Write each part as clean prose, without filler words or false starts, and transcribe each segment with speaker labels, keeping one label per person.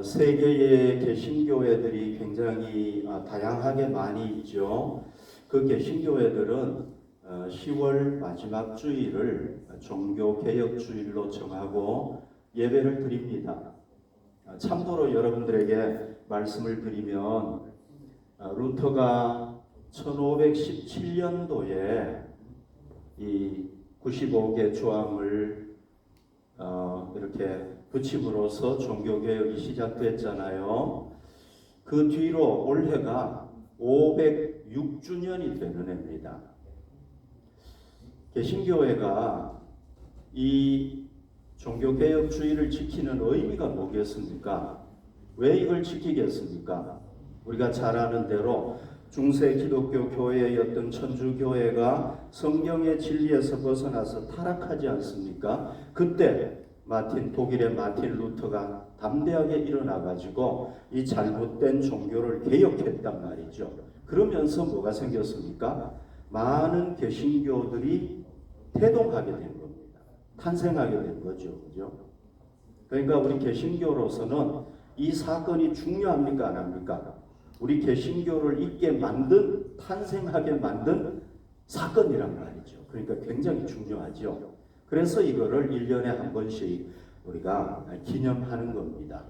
Speaker 1: 세계의 개신교회들이 굉장히 다양하게 많이 있죠. 그 개신교회들은 10월 마지막 주일을 종교개혁주일로 정하고 예배를 드립니다. 참고로 여러분들에게 말씀을 드리면 루터가 1517년도에 이 95개 조항을 이렇게 붙임으로써 종교개혁이 시작됐잖아요. 그 뒤로 올해가 506주년이 되는 해입니다. 개신교회가 이 종교개혁주의를 지키는 의미가 뭐겠습니까? 왜 이걸 지키겠습니까? 우리가 잘 아는 대로 중세 기독교 교회였던 천주교회가 성경의 진리에서 벗어나서 타락하지 않습니까? 그때 독일의 마틴 루터가 담대하게 일어나가지고 이 잘못된 종교를 개혁했단 말이죠. 그러면서 뭐가 생겼습니까? 많은 개신교들이 태동하게 된 겁니다. 탄생하게 된 거죠. 그죠? 그러니까 우리 개신교로서는 이 사건이 중요합니까? 안 합니까? 우리 개신교를 있게 만든, 탄생하게 만든 사건이란 말이죠. 그러니까 굉장히 중요하죠. 그래서 이거를 1년에 한 번씩 우리가 기념하는 겁니다.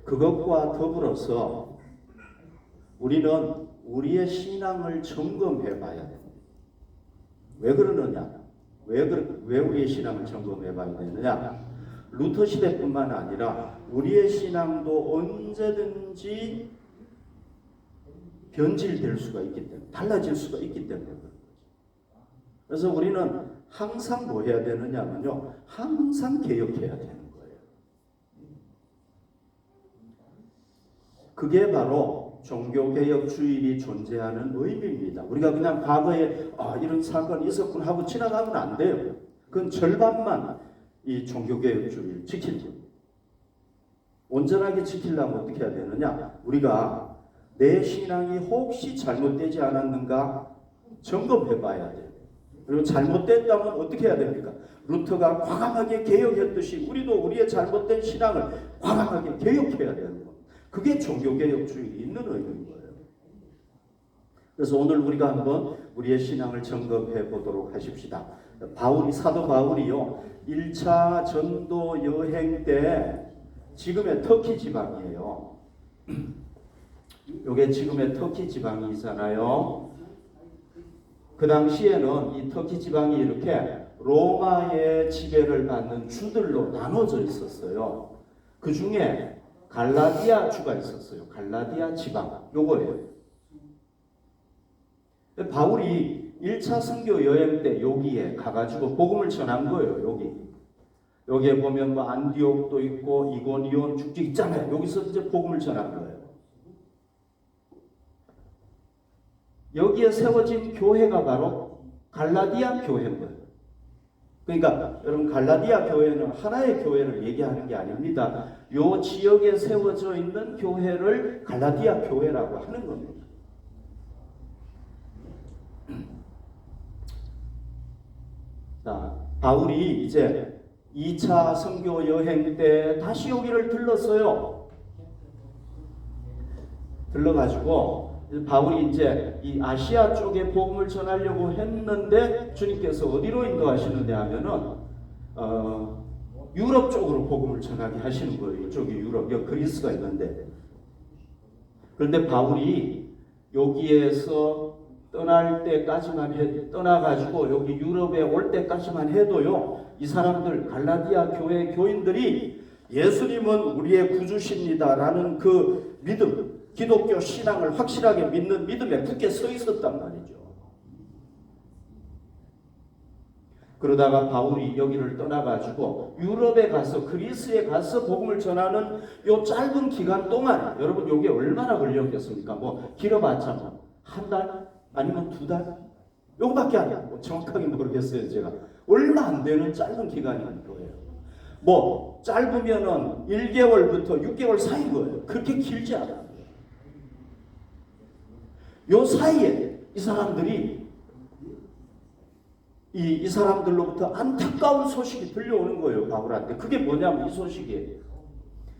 Speaker 1: 그것과 더불어서 우리는 우리의 신앙을 점검해 봐야 됩니다. 왜 그러느냐? 왜 우리의 신앙을 점검해 봐야 되느냐? 루터 시대뿐만 아니라 우리의 신앙도 언제든지 변질될 수가 있기 때문에, 달라질 수가 있기 때문에 그런 거죠. 그래서 우리는 항상 뭐 해야 되느냐면요, 항상 개혁해야 되는 거예요. 그게 바로 종교개혁주일이 존재하는 의미입니다. 우리가 그냥 과거에 이런 사건이 있었군 하고 지나가면 안 돼요. 그건 절반만 이 종교개혁주의를 지키는 겁니다. 온전하게 지키려면 어떻게 해야 되느냐? 우리가 내 신앙이 혹시 잘못되지 않았는가 점검해 봐야 돼요. 그리고 잘못됐다면 어떻게 해야 됩니까? 루터가 과감하게 개혁했듯이 우리도 우리의 잘못된 신앙을 과감하게 개혁해야 되는 겁니다. 그게 종교개혁주의에 있는 의미인 거예요. 그래서 오늘 우리가 한번 우리의 신앙을 점검해 보도록 하십시다. 사도 바울이요, 1차 전도 여행 때 지금의 터키 지방이에요. 이게 지금의 터키 지방이잖아요. 그 당시에는 이 터키 지방이 이렇게 로마의 지배를 받는 주들로 나눠져 있었어요. 그 중에 갈라디아 주가 있었어요. 갈라디아 지방. 요거예요. 바울이 1차 선교 여행 때 여기에 가가지고 복음을 전한 거예요. 여기에 보면 뭐 안디옥도 있고 이고니온 축제 있잖아요. 여기서 이제 복음을 전한 거예요. 여기에 세워진 교회가 바로 갈라디아 교회인 거예요. 그러니까 여러분, 갈라디아 교회는 하나의 교회를 얘기하는 게 아닙니다. 요 지역에 세워져 있는 교회를 갈라디아 교회라고 하는 겁니다. 자, 바울이 이제 2차 선교 여행 때 다시 여기를 들렀어요. 들러가지고 바울이 이제 이 아시아 쪽에 복음을 전하려고 했는데 주님께서 어디로 인도하시느냐 하면은 유럽 쪽으로 복음을 전하게 하시는 거예요. 이쪽이 유럽, 여기 그리스가 있는데. 그런데 바울이 여기에서 떠날 때까지만 떠나가지고 여기 유럽에 올 때까지만 해도요, 이 사람들 갈라디아 교회 교인들이 예수님은 우리의 구주십니다라는 그 믿음, 기독교 신앙을 확실하게 믿는 믿음에 굳게 서 있었단 말이죠. 그러다가 바울이 여기를 떠나가지고 유럽에 가서, 그리스에 가서 복음을 전하는 요 짧은 기간 동안, 여러분 요게 얼마나 걸렸겠습니까? 뭐 길어봤자 뭐 한 달 아니면 2달? 요거밖에 안 돼요. 정확하게 모르겠어요. 제가 얼마 안 되는 짧은 기간인 거예요. 뭐 짧으면은 1개월부터 6개월 사이인 거예요. 그렇게 길지 않아요. 요 사이에 이 사람들이 이 사람들로부터 안타까운 소식이 들려오는 거예요. 바울한테. 그게 뭐냐면 이 소식이에요.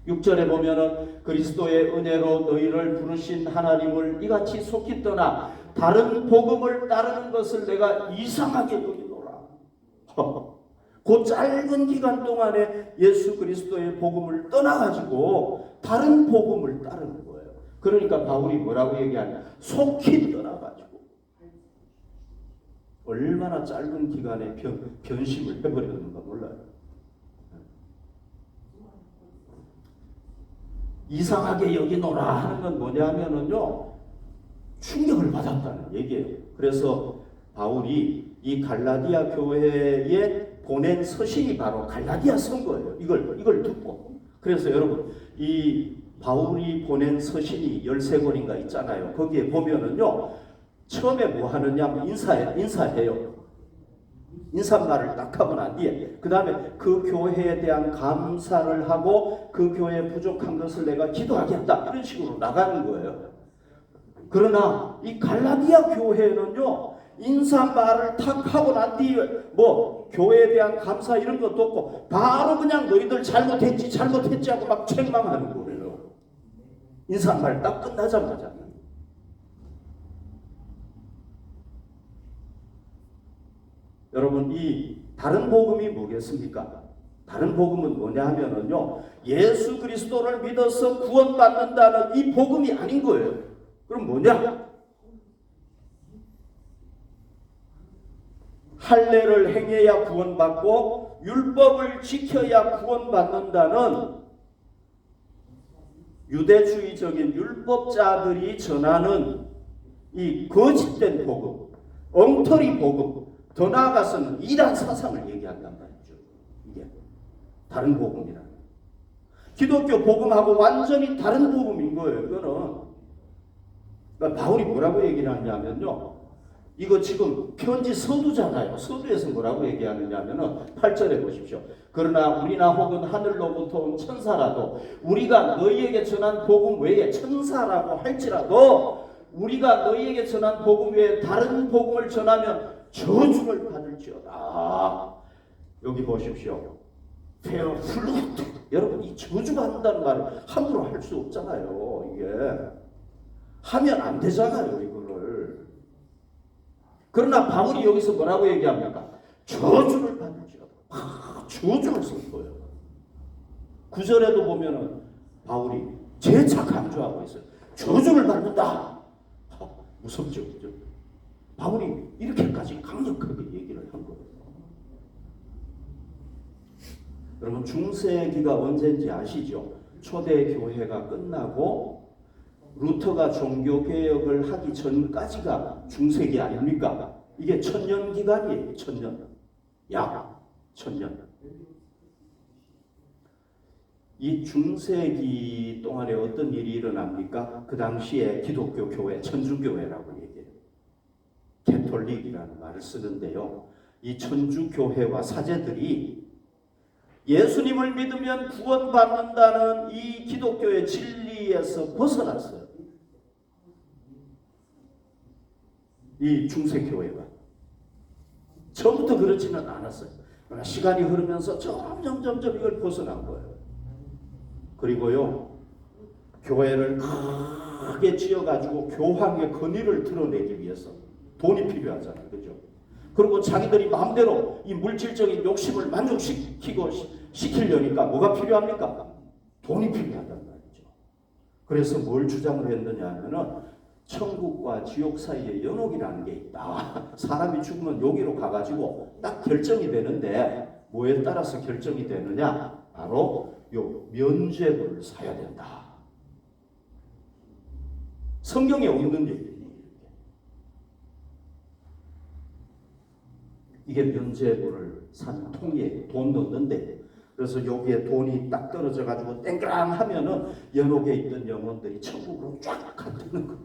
Speaker 1: 6절에 보면은 그리스도의 은혜로 너희를 부르신 하나님을 이같이 속히 떠나 다른 복음을 따르는 것을 내가 이상하게 여기노라. 그 짧은 기간 동안에 예수 그리스도의 복음을 떠나가지고 다른 복음을 따르는 거예요. 그러니까 바울이 뭐라고 얘기하냐? 속히 떠나가지고. 얼마나 짧은 기간에 변심을 해버렸는가 몰라요. 이상하게 여기노라 하는 건 뭐냐면은요, 충격을 받았다는 얘기예요. 그래서 바울이 이 갈라디아 교회에 보낸 서신이 바로 갈라디아 선거예요. 이걸 듣고. 그래서 여러분, 이 바울이 보낸 서신이 13권인가 있잖아요. 거기에 보면은요, 처음에 뭐 하느냐, 인사해요. 인사말을 딱 하고 난 뒤에 그 다음에 그 교회에 대한 감사를 하고 그 교회에 부족한 것을 내가 기도하겠다 이런 식으로 나가는 거예요. 그러나 이 갈라디아 교회는요, 인사말을 탁 하고 난 뒤에 뭐 교회에 대한 감사 이런 것도 없고 바로 그냥 너희들 잘못했지 하고 막 책망하는 거예요. 인사말 딱 끝나자마자. 여러분, 이 다른 복음이 뭐겠습니까? 다른 복음은 뭐냐 하면은요, 예수 그리스도를 믿어서 구원받는다는 이 복음이 아닌 거예요. 그럼 뭐냐? 할례를 행해야 구원받고 율법을 지켜야 구원받는다는 유대주의적인 율법자들이 전하는 이 거짓된 복음, 엉터리 복음, 더 나아가서는 이단 사상을 얘기한단 말이죠. 이게 다른 복음이라. 기독교 복음하고 완전히 다른 복음인 거예요. 이거는. 그러니까 바울이 뭐라고 얘기를 하냐면요, 이거 지금 편지 서두잖아요. 서두에서 뭐라고 얘기하느냐면은 8절에 보십시오. 그러나 우리나 혹은 하늘로부터 온 천사라도 우리가 너희에게 전한 복음 외에, 천사라고 할지라도 우리가 너희에게 전한 복음 외에 다른 복음을 전하면 저주를 받을지어다. 여기 보십시오. 페어플루트. 여러분, 이 저주 받는다는 말을 함부로 할 수 없잖아요. 이게 하면 안 되잖아요, 이거를. 그러나 바울이 여기서 뭐라고 얘기합니까? 저주를 받을지어다. 저주를 쓴 거예요. 9절에도 보면은 바울이 재차 강조하고 있어요. 저주를 받는다. 무섭죠, 그죠? 바울이 이렇게까지 강력하게 얘기를 한 거예요. 여러분, 중세기가 언제인지 아시죠? 초대교회가 끝나고 루터가 종교개혁을 하기 전까지가 중세기 아닙니까? 이게 1000년 기간이에요. 1000년. 약 1000년. 이 중세기 동안에 어떤 일이 일어납니까? 그 당시에 기독교 교회, 천주교회라고 얘기해요. 캐톨릭이라는 말을 쓰는데요. 이 천주교회와 사제들이 예수님을 믿으면 구원받는다는 이 기독교의 진리에서 벗어났어요. 이 중세교회가. 처음부터 그렇지는 않았어요. 그러나 시간이 흐르면서 점점 이걸 벗어난 거예요. 그리고요, 교회를 크게 지어가지고 교황의 권위를 드러내기 위해서 돈이 필요하잖아요. 그죠? 그리고 자기들이 마음대로 이 물질적인 욕심을 시키려니까 뭐가 필요합니까? 돈이 필요하단 말이죠. 그래서 뭘 주장을 했느냐 하면은 천국과 지옥 사이에 연옥이라는 게 있다. 사람이 죽으면 여기로 가가지고 딱 결정이 되는데 뭐에 따라서 결정이 되느냐? 바로 요 면죄부를 사야 된다. 성경에 없는 얘기예요. 이게 면죄부를 산 통에 돈 넣는데, 그래서 여기에 돈이 딱 떨어져 가지고 땡그랑 하면은 연옥에 있던 영혼들이 천국으로 쫙 가는 거예요.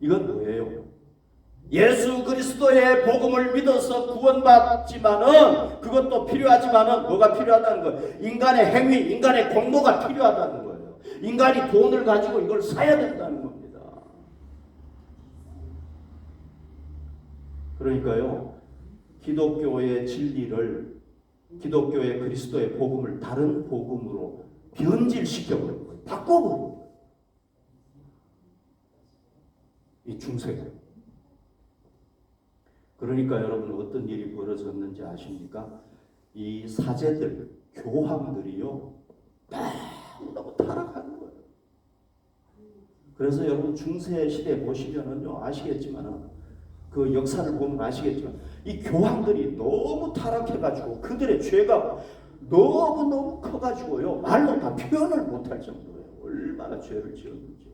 Speaker 1: 이건 뭐예요? 예수 그리스도의 복음을 믿어서 구원받지만은 그것도 필요하지만은 뭐가 필요하다는 거예요? 인간의 행위, 인간의 공로가 필요하다는 거예요. 인간이 돈을 가지고 이걸 사야 된다는 겁니다. 그러니까요, 기독교의 진리를 기독교의 그리스도의 복음을 다른 복음으로 변질시켜버린 거예요. 바꿔버린 거예요. 이 중세가. 그러니까 여러분 어떤 일이 벌어졌는지 아십니까? 이 사제들, 교황들이요, 너무 타락하는 거예요. 그래서 여러분 중세 시대 보시면은요, 아시겠지만은 그 역사를 보면 아시겠지만 이 교황들이 너무 타락해가지고 그들의 죄가 너무 커가지고요, 말로 다 표현을 못할 정도예요. 얼마나 죄를 지었는지.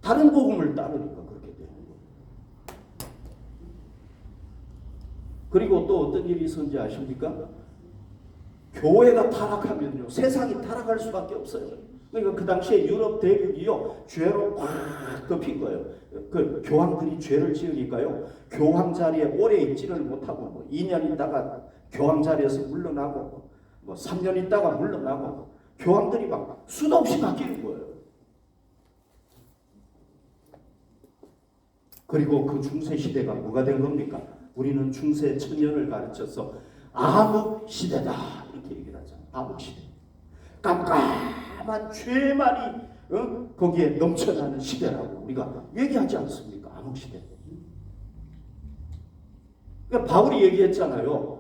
Speaker 1: 다른 복음을 따르니까 그렇게 되는 거예요. 그리고 또 어떤 일이 있었는지 아십니까? 교회가 타락하면요, 세상이 타락할 수밖에 없어요. 그러니까 그 당시에 유럽 대륙이요, 죄로 꽉 덮인 거예요. 그 교황들이 죄를 지으니까요, 교황 자리에 오래 있지를 못하고, 뭐 2년 있다가 교황 자리에서 물러나고, 뭐 3년 있다가 물러나고, 교황들이 막 수도 없이 바뀌는 거예요. 그리고 그 중세 시대가 뭐가 된 겁니까? 우리는 중세 천년을 가르쳐서 암흑 시대다 이렇게 얘기를 하잖아요. 암흑 시대. 깜깜한 죄만이 거기에 넘쳐나는 시대라고 우리가 얘기하지 않습니까? 암흑 시대. 그러니까 바울이 얘기했잖아요.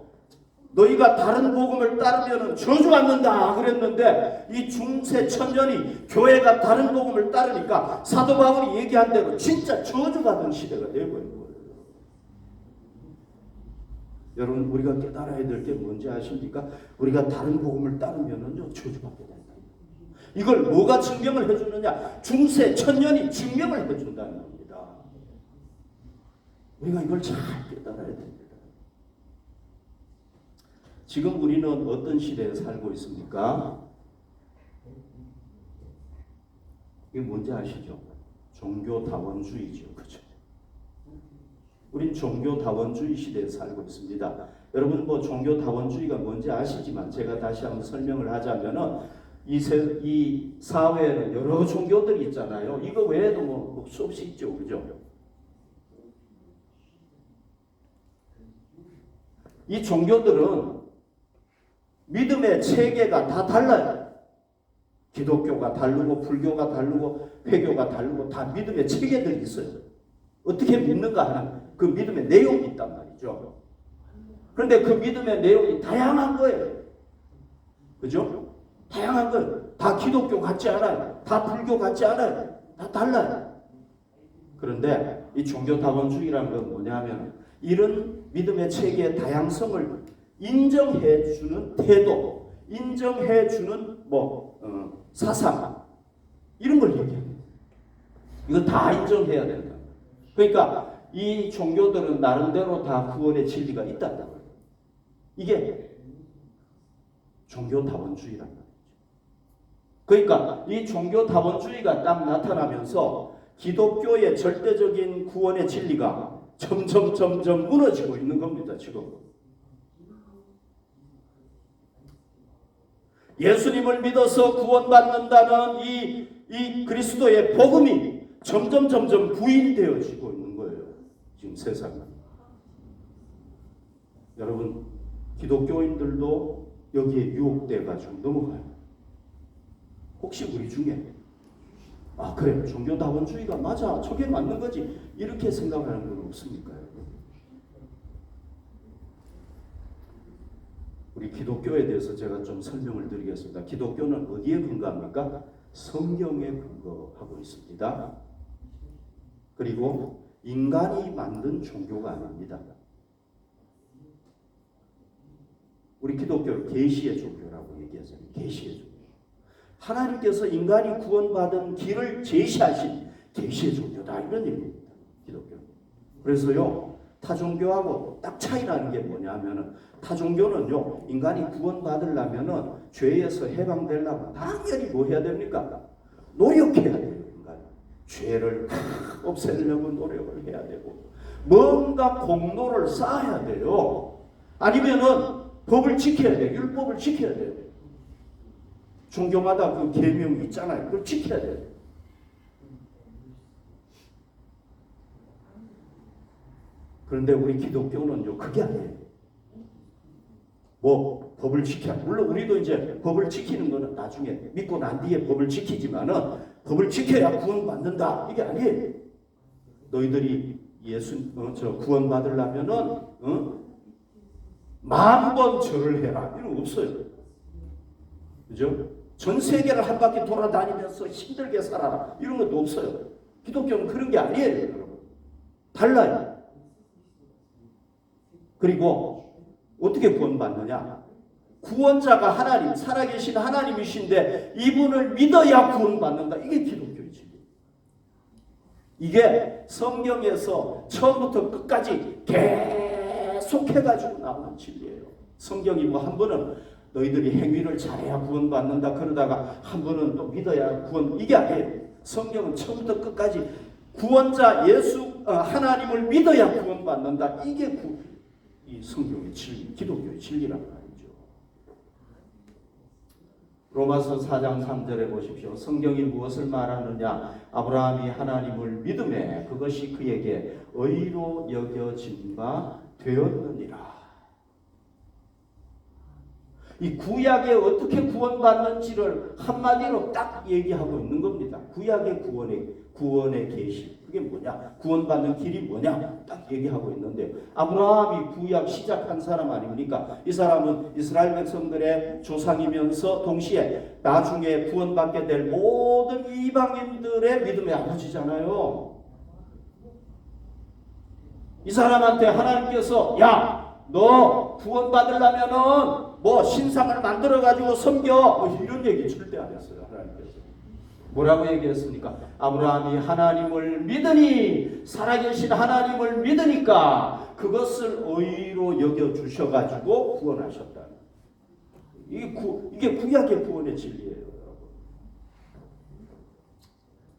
Speaker 1: 너희가 다른 복음을 따르면 저주받는다 그랬는데 이 중세 천년이 교회가 다른 복음을 따르니까 사도 바울이 얘기한 대로 진짜 저주받은 시대가 되어버린 거예요. 여러분 우리가 깨달아야 될 게 뭔지 아십니까? 우리가 다른 복음을 따르면은요 저주받게 된다. 이걸 뭐가 증명을 해주느냐? 중세 천년이 증명을 해준다는 겁니다. 우리가 이걸 잘 깨달아야 됩니다. 지금 우리는 어떤 시대에 살고 있습니까? 이게 뭔지 아시죠? 종교다원주의죠. 그렇죠? 우린 종교다원주의 시대에 살고 있습니다. 여러분 뭐 종교다원주의가 뭔지 아시지만 제가 다시 한번 설명을 하자면은 이 사회에는 여러 종교들이 있잖아요. 이거 외에도 뭐 수없이 있죠. 그죠? 이 종교들은 믿음의 체계가 다 달라요. 기독교가 다르고 불교가 다르고 회교가 다르고 다 믿음의 체계들이 있어요. 어떻게 믿는가 하는 그 믿음의 내용이 있단 말이죠. 그런데 그 믿음의 내용이 다양한 거예요. 그죠? 다양한 거예요. 다 기독교 같지 않아요. 다 불교 같지 않아요. 다 달라요. 그런데 이 종교다원주의라는 건 뭐냐면 이런 믿음의 체계의 다양성을 인정해주는 태도, 인정해주는 사상 이런 걸 얘기합니다. 이거 다 인정해야 된다. 그러니까 이 종교들은 나름대로 다 구원의 진리가 있다는 거예요. 이게 종교다원주의란 말이죠. 그러니까 이 종교다원주의가 딱 나타나면서 기독교의 절대적인 구원의 진리가 점점 무너지고 있는 겁니다. 지금. 예수님을 믿어서 구원받는다는 이 그리스도의 복음이 점점 부인되어지고 있는 거예요. 지금 세상에. 여러분 기독교인들도 여기에 유혹돼가지고 넘어가요. 혹시 우리 중에 그래 종교다원주의가 맞아 저게 맞는 거지 이렇게 생각하는 건 없습니까? 우리 기독교에 대해서 제가 좀 설명을 드리겠습니다. 기독교는 어디에 근거합니까? 성경에 근거하고 있습니다. 그리고 인간이 만든 종교가 아닙니다. 우리 기독교를 계시의 종교라고 얘기하잖아요. 계시의 종교. 하나님께서 인간이 구원받은 길을 제시하신 계시의 종교다 이런 얘기입니다. 기독교. 그래서요 타종교하고 딱 차이 나는 게 뭐냐면은 타종교는요 인간이 구원받으려면은 죄에서 해방되려면 당연히 뭐 해야 됩니까? 노력해야 돼요. 인간 죄를 없애려고 노력을 해야 되고 뭔가 공로를 쌓아야 돼요. 아니면은 법을 지켜야 돼요. 율법을 지켜야 돼요. 종교마다 그 계명이 있잖아요. 그걸 지켜야 돼요. 그런데 우리 기독교는요, 그게 아니에요. 뭐 법을 지켜, 물론 우리도 이제 법을 지키는 거는 나중에 믿고 난 뒤에 법을 지키지만은 법을 지켜야 구원받는다 이게 아니에요. 너희들이 구원 받으려면은 10,000번 절을 해라 이런 거 없어요. 그죠? 전 세계를 한 바퀴 돌아다니면서 힘들게 살아라 이런 것도 없어요. 기독교는 그런 게 아니에요, 여러분. 달라요. 그리고 어떻게 구원받느냐? 구원자가 하나님, 살아계신 하나님이신데 이분을 믿어야 구원받는다. 이게 기독교의 진리. 이게 성경에서 처음부터 끝까지 계속해가지고 나오는 진리예요. 성경이 뭐 한 번은 너희들이 행위를 잘해야 구원받는다 그러다가 한 번은 또 믿어야 구원, 이게 아니에요. 성경은 처음부터 끝까지 구원자 예수 하나님을 믿어야 구원받는다. 이게 이 성경의 진리, 기독교의 진리란 말이죠. 로마서 4장 3절에 보십시오. 성경이 무엇을 말하느냐? 아브라함이 하나님을 믿음에 그것이 그에게 의로 여겨진 바 되었느니라. 이 구약에 어떻게 구원받는지를 한마디로 딱 얘기하고 있는 겁니다. 구약의 구원의 계시. 그게 뭐냐? 구원받는 길이 뭐냐? 딱 얘기하고 있는데요. 아브라함이 구약 시작한 사람 아닙니까? 이 사람은 이스라엘 백성들의 조상이면서 동시에 나중에 구원받게 될 모든 이방인들의 믿음의 아버지잖아요. 이 사람한테 하나님께서 너 구원받으려면은 뭐 신상을 만들어가지고 섬겨 이런 얘기 절대 안 했어요. 하나님께서 뭐라고 얘기했습니까? 아브라함이 하나님을 믿으니 살아계신 하나님을 믿으니까 그것을 의로 여겨주셔가지고 구원하셨다. 이게 구약의 구원의 진리예요, 여러분.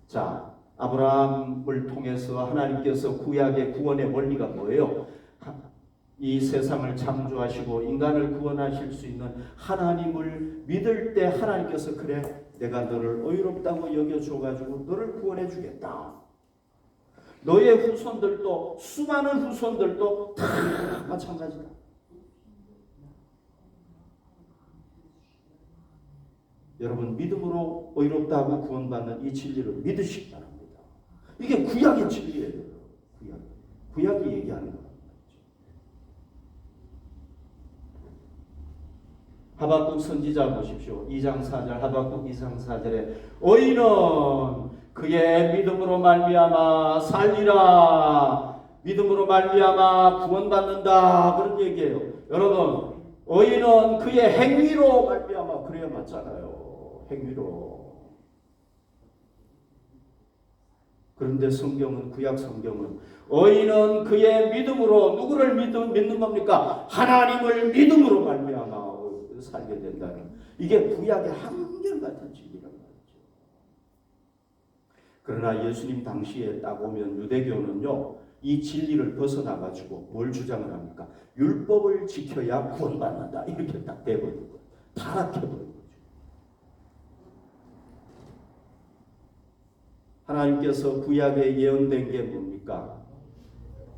Speaker 1: 자, 아브라함을 통해서 하나님께서 구약의 구원의 원리가 뭐예요? 이 세상을 창조하시고 인간을 구원하실 수 있는 하나님을 믿을 때 하나님께서 그래 내가 너를 의롭다고 여겨줘가지고 너를 구원해 주겠다. 너의 후손들도 수많은 후손들도 다 마찬가지다. 여러분 믿음으로 의롭다고 구원받는 이 진리를 믿으시기 바랍니다. 이게 구약의 진리예요. 구약이 얘기하는 거예요. 하박국 선지자 보십시오. 2장 4절 하박국 2장 4절에 의인은 그의 믿음으로 말미암아 살리라. 믿음으로 말미암아 구원받는다. 그런 얘기예요. 여러분 의인은 그의 행위로 말미암아 그래야 맞잖아요. 행위로. 그런데 성경은 구약 성경은 의인은 그의 믿음으로 누구를 믿는 겁니까? 하나님을 믿음으로 말미암아 살게 된다는 이게 구약의 한결같은 진리란 말이죠. 그러나 예수님 당시에 딱 오면 유대교는요 이 진리를 벗어나가지고 뭘 주장을 합니까? 율법을 지켜야 구원받는다 이렇게 딱 돼버린 거예요. 타락해버린 거죠. 하나님께서 구약에 예언된 게 뭡니까?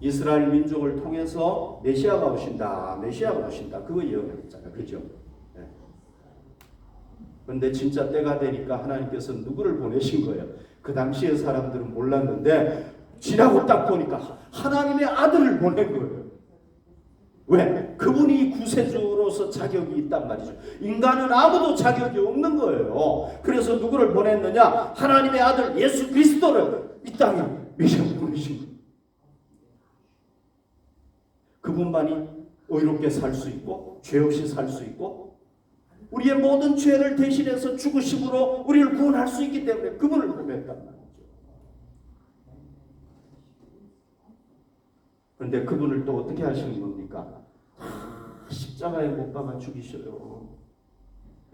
Speaker 1: 이스라엘 민족을 통해서 메시아가 오신다. 그거 예언했잖아요. 그죠? 그런데 진짜 때가 되니까 하나님께서 누구를 보내신 거예요? 그 당시의 사람들은 몰랐는데 지나고 딱 보니까 하나님의 아들을 보낸 거예요. 왜? 그분이 구세주로서 자격이 있단 말이죠. 인간은 아무도 자격이 없는 거예요. 그래서 누구를 보냈느냐? 하나님의 아들 예수 그리스도를 이 땅에 메시아 보내신 거예요. 그분만이 의롭게 살 수 있고 죄 없이 살 수 있고 우리의 모든 죄를 대신해서 죽으심으로 우리를 구원할 수 있기 때문에 그분을 보냈단 말이죠. 그런데 그분을 또 어떻게 하시는 겁니까? 십자가에 못 박아 죽이셔요.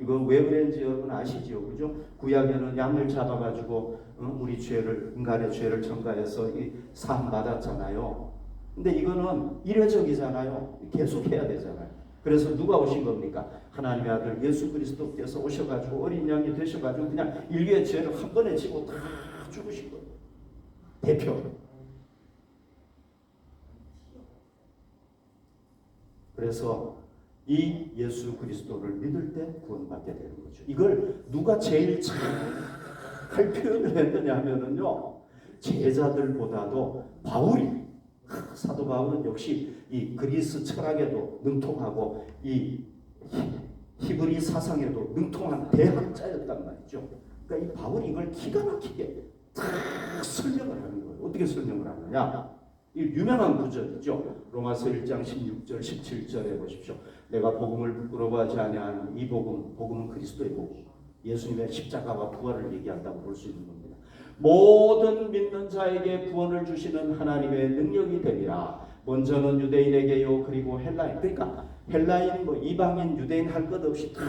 Speaker 1: 이건 왜 그런지 여러분 아시죠? 그죠? 구약에는 양을 잡아가지고 우리 죄를, 인간의 죄를 첨가해서 사함 받았잖아요. 근데 이거는 일회적이잖아요. 계속 해야 되잖아요. 그래서 누가 오신 겁니까? 하나님의 아들 예수 그리스도께서 오셔가지고 어린 양이 되셔가지고 그냥 인류의 죄를 한 번에 지고 다 죽으신 거예요. 대표. 그래서 이 예수 그리스도를 믿을 때 구원받게 되는 거죠. 이걸 누가 제일 잘 표현을 했느냐 하면은요, 제자들보다도 바울이, 사도 바울은 역시 이 그리스 철학에도 능통하고 이 히브리 사상에도 능통한 대학자였단 말이죠. 그러니까 이 바울이 이걸 기가 막히게 딱 설명을 하는 거예요. 어떻게 설명을 하느냐? 이 유명한 구절이죠. 로마서 1장 16절 17절에 보십시오. 내가 복음을 부끄러워하지 아니하는 이 복음은 그리스도의 복음, 예수님의 십자가와 부활을 얘기한다고 볼 수 있는 겁니다. 모든 믿는 자에게 구원을 주시는 하나님의 능력이 되리라. 먼저는 유대인에게요, 그리고 헬라인, 그러니까 헬라인, 이방인, 유대인 할 것 없이 다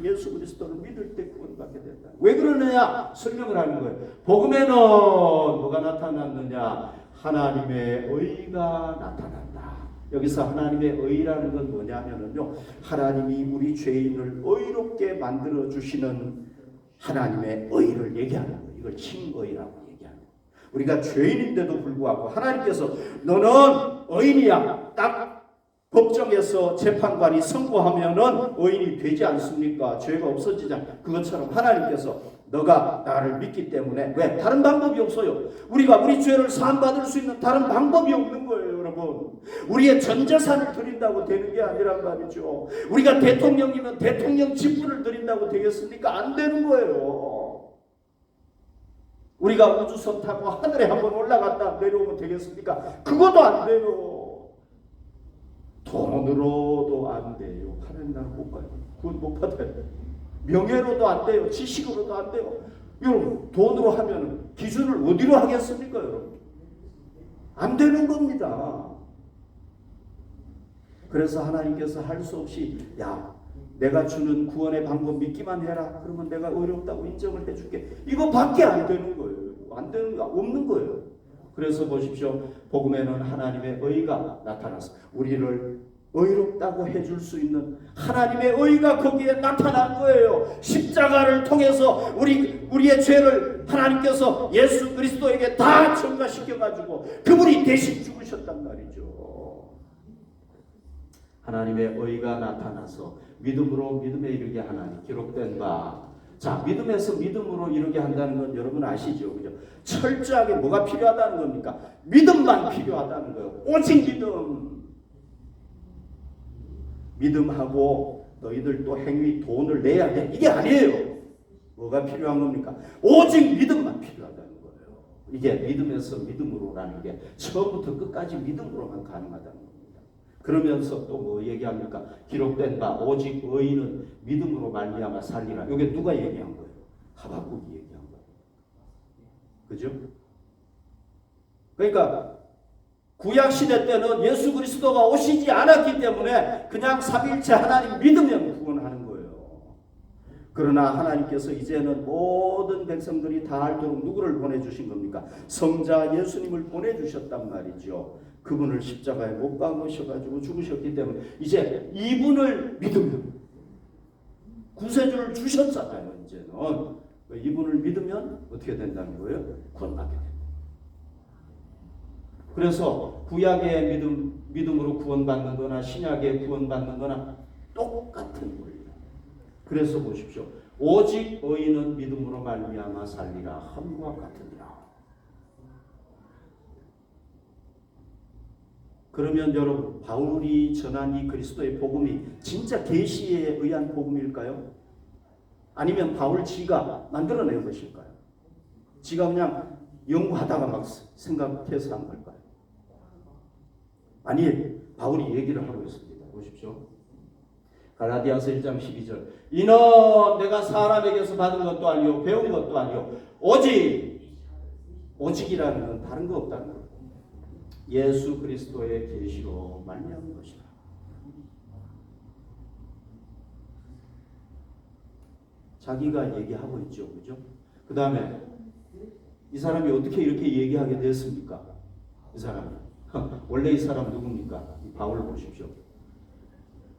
Speaker 1: 예수 그리스도를 믿을 때 구원받게 된다. 왜 그러느냐? 설명을 하는 거예요. 복음에는 뭐가 나타났느냐? 하나님의 의가 나타난다. 여기서 하나님의 의라는 건 뭐냐면요, 하나님이 우리 죄인을 의롭게 만들어 주시는 하나님의 의를 얘기하는 거예요. 이걸 칭의라고 얘기하는 거예요. 우리가 죄인인데도 불구하고 하나님께서 너는 의인이야, 딱 법정에서 재판관이 선고하면은 의인이 되지 않습니까? 죄가 없어지자. 그것처럼 하나님께서 너가 나를 믿기 때문에, 왜? 다른 방법이 없어요. 우리가 우리 죄를 사함받을 수 있는 다른 방법이 없는 거예요, 여러분. 우리의 전 재산을 드린다고 되는 게 아니란 말이죠. 우리가 대통령이면 대통령 직분을 드린다고 되겠습니까? 안 되는 거예요. 우리가 우주선 타고 하늘에 한번 올라갔다 내려오면 되겠습니까? 그것도 안 돼요. 돈으로도 안 돼요. 하나님 나라 못 가요. 구원 못 받아요. 명예로도 안 돼요. 지식으로도 안 돼요. 여러분, 돈으로 하면 기준을 어디로 하겠습니까, 여러분? 안 되는 겁니다. 그래서 하나님께서 할 수 없이, 야, 내가 주는 구원의 방법 믿기만 해라. 그러면 내가 의롭다고 인정을 해줄게. 이거밖에 안 되는 거예요. 안 되는 거 없는 거예요. 그래서 보십시오. 복음에는 하나님의 의가 나타나서 우리를 의롭다고 해줄 수 있는 하나님의 의가 거기에 나타난 거예요. 십자가를 통해서 우리의 죄를 하나님께서 예수 그리스도에게 다 전가시켜가지고 그분이 대신 죽으셨단 말이죠. 하나님의 의가 나타나서 믿음으로 믿음에 이르게 하나니 기록된 바. 자, 믿음에서 믿음으로 이르게 한다는 건 여러분 아시죠? 그죠? 철저하게 뭐가 필요하다는 겁니까? 믿음만 필요하다는 거예요. 오직 믿음. 믿음하고 너희들 또 행위 돈을 내야 돼. 이게 아니에요. 뭐가 필요한 겁니까? 오직 믿음만 필요하다는 거예요. 이게 믿음에서 믿음으로라는 게 처음부터 끝까지 믿음으로만 가능하다는 겁니다. 그러면서 또 뭐 얘기합니까? 기록된 바 오직 의인은 믿음으로 말미암아 살리라. 이게 누가 얘기한 거예요? 하박국이 얘기한 거예요. 그죠? 그러니까 구약 시대 때는 예수 그리스도가 오시지 않았기 때문에 그냥 삼위일체 하나님 믿으면 구원하는 거예요. 그러나 하나님께서 이제는 모든 백성들이 다 알도록 누구를 보내주신 겁니까? 성자 예수님을 보내주셨단 말이죠. 그분을 십자가에 못 박으셔가지고 죽으셨기 때문에 이제 이분을 믿으면 구세주를 주셨잖아요. 이제는 이분을 믿으면 어떻게 된다는 거예요? 구원받게 됩니다. 그래서 구약의 믿음으로 구원받는 거나 신약의 구원받는 거나 똑같은 원리. 그래서 보십시오. 오직 의인은 믿음으로 말미암아 살리라. 함과 같으니라. 그러면 여러분, 바울이 전한 이 그리스도의 복음이 진짜 계시에 의한 복음일까요? 아니면 바울 지가 만들어낸 것일까요? 지가 그냥 연구하다가 막 생각해서 한 걸까요? 아니에요. 바울이 얘기를 하고 있습니다. 보십시오. 갈라디아서 1장 12절. 이는 내가 사람에게서 받은 것도 아니요 배운 것도 아니요 오직이라는 건 다른 거 없다는 거예요. 예수 그리스도의 계시로 말미암은 것이다. 자기가 얘기하고 있죠. 그죠? 그 다음에 이 사람이 어떻게 이렇게 얘기하게 됐습니까? 이 사람이. 원래 이 사람 누굽니까? 이 바울을 보십시오.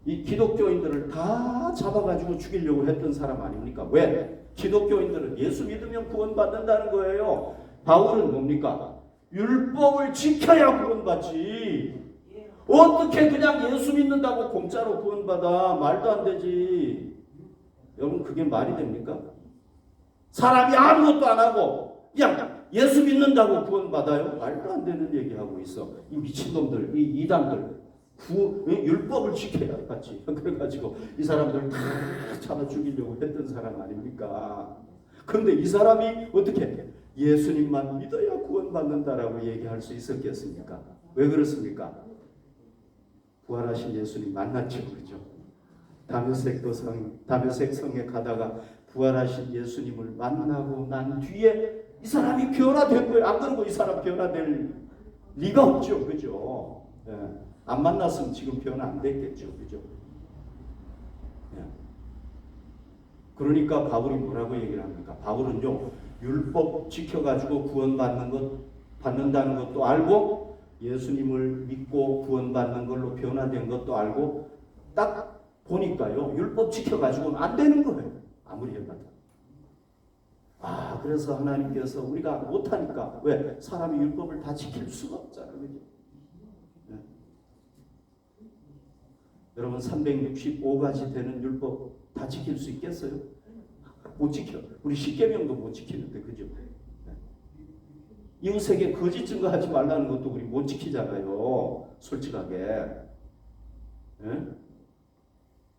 Speaker 1: 이 기독교인들을 다 잡아가지고 죽이려고 했던 사람 아닙니까? 왜? 기독교인들은 예수 믿으면 구원받는다는 거예요. 바울은 뭡니까? 율법을 지켜야 구원받지. 어떻게 그냥 예수 믿는다고 공짜로 구원받아? 말도 안 되지. 여러분 그게 말이 됩니까? 사람이 아무것도 안 하고 그냥 예수 믿는다고 구원받아요? 말도 안 되는 얘기하고 있어. 이 미친놈들, 이 이단들. 율법을 지켜야 같이. 그래가지고 이 사람들 다 잡아 죽이려고 했던 사람 아닙니까? 그런데 이 사람이 어떻게 예수님만 믿어야 구원받는다라고 얘기할 수 있었겠습니까? 왜 그렇습니까? 부활하신 예수님 만났죠. 그죠? 다메섹 성에 가다가 부활하신 예수님을 만나고 난 뒤에 이 사람이 변화된 거예요. 안 그러고 이 사람 변화될 리가 없죠. 그죠? 예. 안 만났으면 지금 변화 안 됐겠죠. 그죠? 예. 그러니까 바울이 뭐라고 얘기를 합니까? 바울은요, 율법 지켜가지고 받는다는 것도 알고, 예수님을 믿고 구원받는 걸로 변화된 것도 알고, 딱 보니까요, 율법 지켜가지고는 안 되는 거예요. 아무리 해봐도. 그래서 하나님께서 우리가 못하니까, 왜? 사람이 율법을 다 지킬 수가 없잖아요. 그죠? 네. 여러분, 365가지 되는 율법 다 지킬 수 있겠어요? 못 지켜. 우리 10계명도 못 지키는데, 그죠? 네. 이웃에게 거짓 증거하지 말라는 것도 우리 못 지키잖아요. 솔직하게. 네?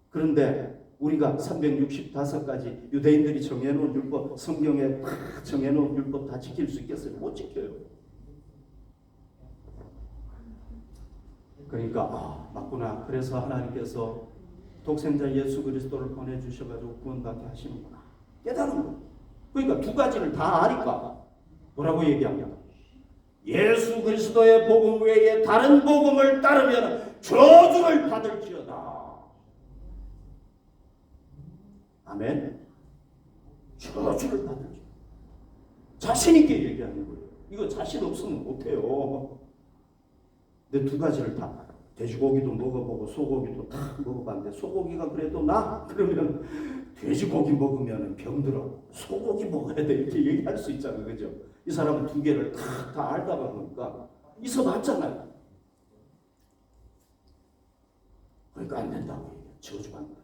Speaker 1: 그런데 우리가 365가지 유대인들이 정해놓은 율법, 성경에 정해놓은 율법 다 지킬 수 있겠어요? 못 지켜요. 그러니까 맞구나. 그래서 하나님께서 독생자 예수 그리스도를 보내주셔가지고 구원받게 하시는구나. 깨달은 거예요. 그러니까 두 가지를 다 아니까 뭐라고 얘기합니까? 예수 그리스도의 복음 외에 다른 복음을 따르면 저주를 받을지어다. 아멘. 저주를 받을지. 자신 있게 얘기하는 거예요. 이거 자신 없으면 못해요. 근데 두 가지를 다, 돼지고기도 먹어보고 소고기도 다 먹어봤는데 소고기가 그래도 나? 그러면 돼지고기 먹으면 병들어. 소고기 먹어야 돼. 이렇게 얘기할 수 있잖아요. 그죠? 이 사람은 두 개를 다 알다가 보니까 있어봤잖아요. 그러니까 안 된다고 얘기해요. 저주받는 거예요.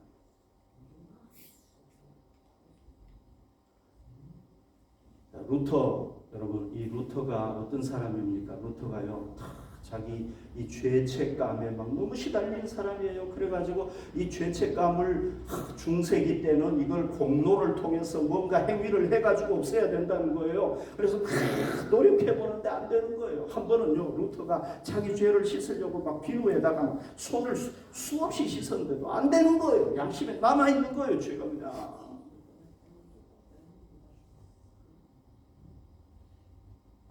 Speaker 1: 루터, 여러분, 이 루터가 어떤 사람입니까? 루터가요, 자기 이 죄책감에 막 너무 시달린 사람이에요. 그래가지고 이 죄책감을 중세기 때는 이걸 공로를 통해서 뭔가 행위를 해가지고 없애야 된다는 거예요. 그래서 노력해보는데 안 되는 거예요. 한 번은요, 루터가 자기 죄를 씻으려고 막 비누에다가 막 손을 수없이 씻었는데도 안 되는 거예요. 양심에 남아있는 거예요, 죄가 그냥.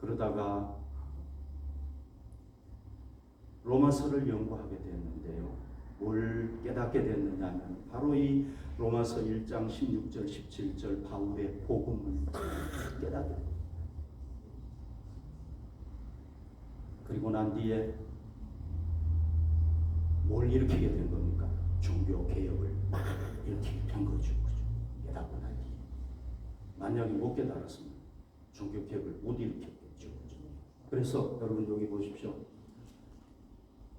Speaker 1: 그러다가 로마서를 연구하게 됐는데요. 뭘 깨닫게 됐느냐면 바로 이 로마서 1장 16절 17절 바울의 복음을 다 깨닫게 됩니다. 그리고 난 뒤에 뭘 일으키게 된 겁니까? 종교 개혁을 막 일으키게 된 거죠. 깨닫고 난 뒤에. 만약에 못 깨달았으면 종교 개혁을 못 일으켰겠죠. 그래서 여러분 여기 보십시오.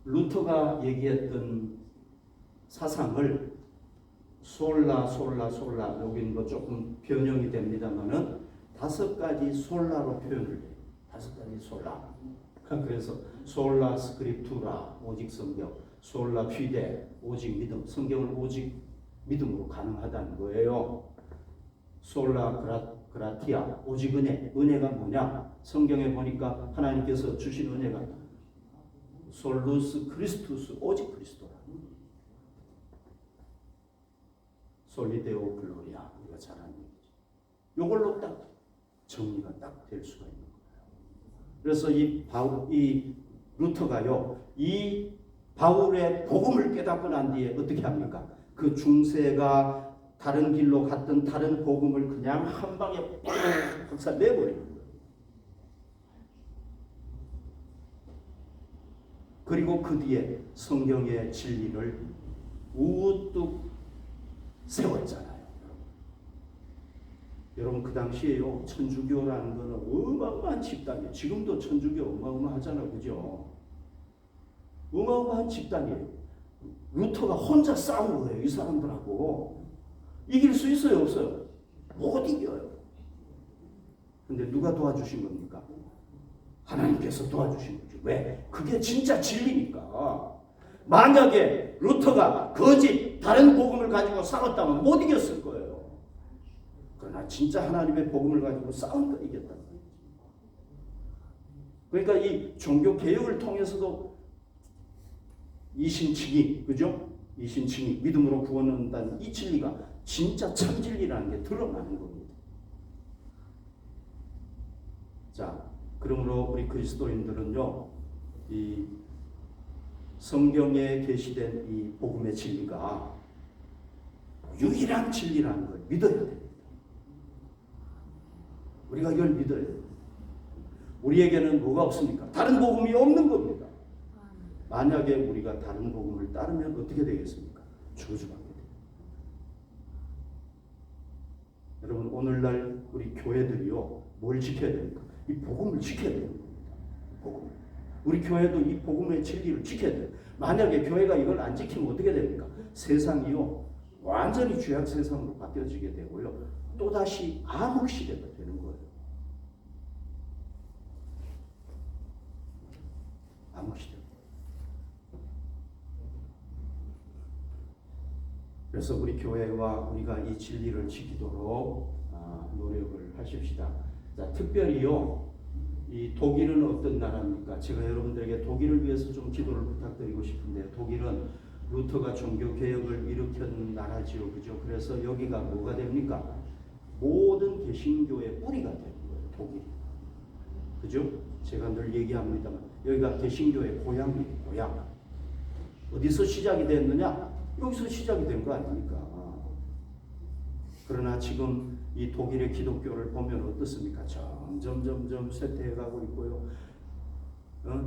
Speaker 1: 루터가 얘기했던 사상을 솔라 여기는 뭐 조금 변형이 됩니다만은 5가지 솔라로 표현을 해요. 5가지 솔라. 그래서 솔라 스크립투라 오직 성경, 솔라 피데 오직 믿음, 성경을 오직 믿음으로 가능하다는 거예요. 솔라 그라티아 오직 은혜. 은혜가 뭐냐? 성경에 보니까 하나님께서 주신 은혜가 솔루스 크리스투스 오직 그리스도라. 솔리데오 글로리아 우리가 잘 아는 얘기죠. 이걸로 딱 정리가 딱 될 수가 있는 거예요. 그래서 이 루터가요, 이 바울의 복음을 깨닫고 난 뒤에 어떻게 합니까? 그 중세가 다른 길로 갔던 다른 복음을 그냥 한 방에 빡 박살내버리는 거예요. 그리고 그 뒤에 성경의 진리를 우뚝 세웠잖아요. 여러분 그 당시에요, 천주교라는 거는 어마어마한 집단이에요. 지금도 천주교 어마어마하잖아요. 그죠? 어마어마한 집단이에요. 루터가 혼자 싸운 거예요. 이 사람들하고. 이길 수 있어요? 없어요? 못 이겨요. 근데 누가 도와주신 겁니까? 하나님께서 도와주신 거죠. 왜? 그게 진짜 진리니까. 만약에 루터가 거짓 다른 복음을 가지고 싸웠다면 못 이겼을 거예요. 그러나 진짜 하나님의 복음을 가지고 싸우니까 이겼다. 그러니까 이 종교 개혁을 통해서도 이신칭의, 그죠? 이신칭의, 믿음으로 구원 얻는다는 이 진리가 진짜 참 진리라는 게 드러나는 겁니다. 자, 그러므로 우리 그리스도인들은요, 이 성경에 계시된 이 복음의 진리가 유일한 진리라는 걸 믿어야 됩니다. 우리가 이걸 믿어야 됩니다. 우리에게는 뭐가 없습니까? 다른 복음이 없는 겁니다. 만약에 우리가 다른 복음을 따르면 어떻게 되겠습니까? 저주받게 됩니다. 여러분, 오늘날 우리 교회들이요, 뭘 지켜야 됩니까? 이 복음을 지켜야 됩니다. 복음. 우리 교회도 이 복음의 진리를 지켜야 돼요. 만약에 교회가 이걸 안 지키면 어떻게 됩니까? 세상이요, 완전히 죄악 세상으로 바뀌어지게 되고요, 또다시 암흑 시대가 되는 거예요. 암흑 시대. 그래서 우리 교회와 우리가 이 진리를 지키도록 노력을 하십시다. 자, 특별히요, 이 독일은 어떤 나라입니까? 제가 여러분들에게 독일을 위해서 좀 기도를 부탁드리고 싶은데요. 독일은 루터가 종교 개혁을 일으킨 나라지요, 그죠? 그래서 여기가 뭐가 됩니까? 모든 개신교의 뿌리가 되는 거예요, 독일. 그죠? 제가 늘 얘기합니다만 여기가 개신교의 고향이에요, 고향. 어디서 시작이 됐느냐? 여기서 시작이 된 거 아닙니까? 그러나 지금 이 독일의 기독교를 보면 어떻습니까? 점점 쇠퇴해가고 있고요.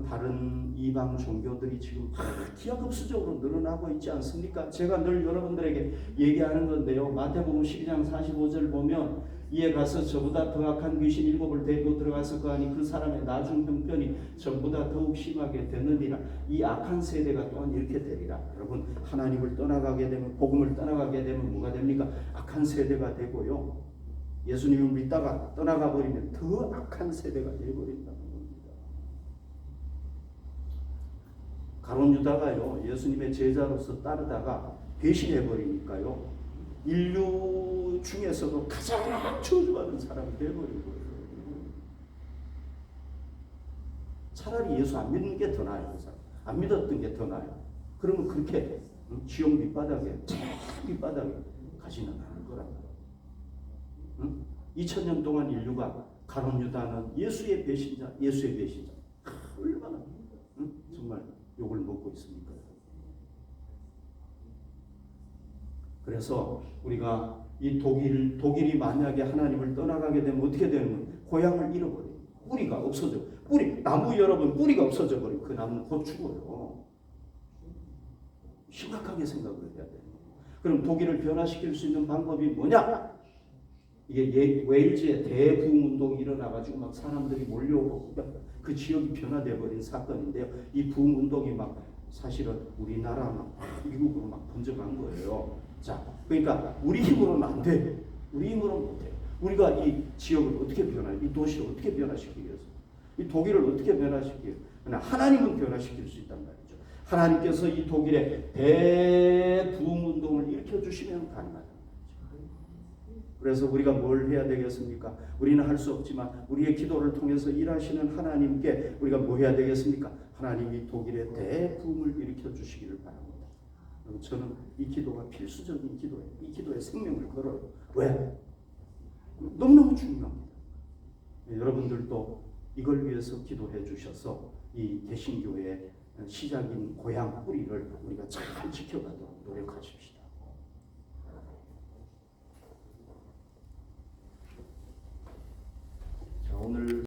Speaker 1: 다른 이방 종교들이 지금 기하급수적으로 늘어나고 있지 않습니까? 제가 늘 여러분들에게 얘기하는 건데요. 마태복음 12장 45절 보면 이에 가서 저보다 더 악한 귀신 7을 데리고 들어가서 거하니 그 사람의 나중 형편이 전보다 더욱 심하게 되느니라. 이 악한 세대가 또한 이렇게 되리라. 여러분, 하나님을 떠나가게 되면, 복음을 떠나가게 되면 뭐가 됩니까? 악한 세대가 되고요, 예수님을 믿다가 떠나가 버리면 더 악한 세대가 되어버린다는 겁니다. 가룟 유다가요, 예수님의 제자로서 따르다가 배신해버리니까요, 인류 중에서도 가장 저주받은 사람이 되어버린 거예요. 차라리 예수 안 믿는 게 더 나아요. 안 믿었던 게 더 나아요. 그러면 그렇게 지옥 밑바닥에, 제일 밑바닥에 가지는 않을 거라고. 2000년 동안 인류가 가룟 유다는 예수의 배신자, 얼마나 정말 욕을 먹고 있습니까? 그래서 우리가 이 독일이 만약에 하나님을 떠나가게 되면 어떻게 되는 거예요? 고향을 잃어버려요. 뿌리가 없어져. 나무 여러분, 뿌리가 없어져 버리고 그 나무는 곧 죽어요. 심각하게 생각을 해야 돼요. 그럼 독일을 변화시킬 수 있는 방법이 뭐냐? 이게 웨일즈의 대부흥운동이 일어나가지고 막 사람들이 몰려오고 그 지역이 변화되어 버린 사건인데요. 이 부흥운동이 막 사실은 우리나라 막 미국으로 막 번져간 거예요. 자, 그러니까 우리 힘으로는 안 돼. 우리 힘으로는 못 해. 우리가 이 지역을 어떻게 이 도시를 어떻게 변화시키기 위해서, 이 독일을 어떻게 변화시키기 위해서, 하나님은 변화시킬 수 있단 말이죠. 하나님께서 이 독일의 대부흥운동을 일으켜주시면 가능하다. 그래서 우리가 뭘 해야 되겠습니까? 우리는 할 수 없지만 우리의 기도를 통해서 일하시는 하나님께 우리가 뭐 해야 되겠습니까? 하나님이 독일의 대부흥을 일으켜 주시기를 바랍니다. 저는 이 기도가 필수적인 기도예요. 이 기도에 생명을 걸어요. 왜? 너무너무 중요합니다. 여러분들도 이걸 위해서 기도해 주셔서 이 개신교의 시작인 고향 뿌리를 우리가 잘 지켜가도록 노력하십시다. 자, 오늘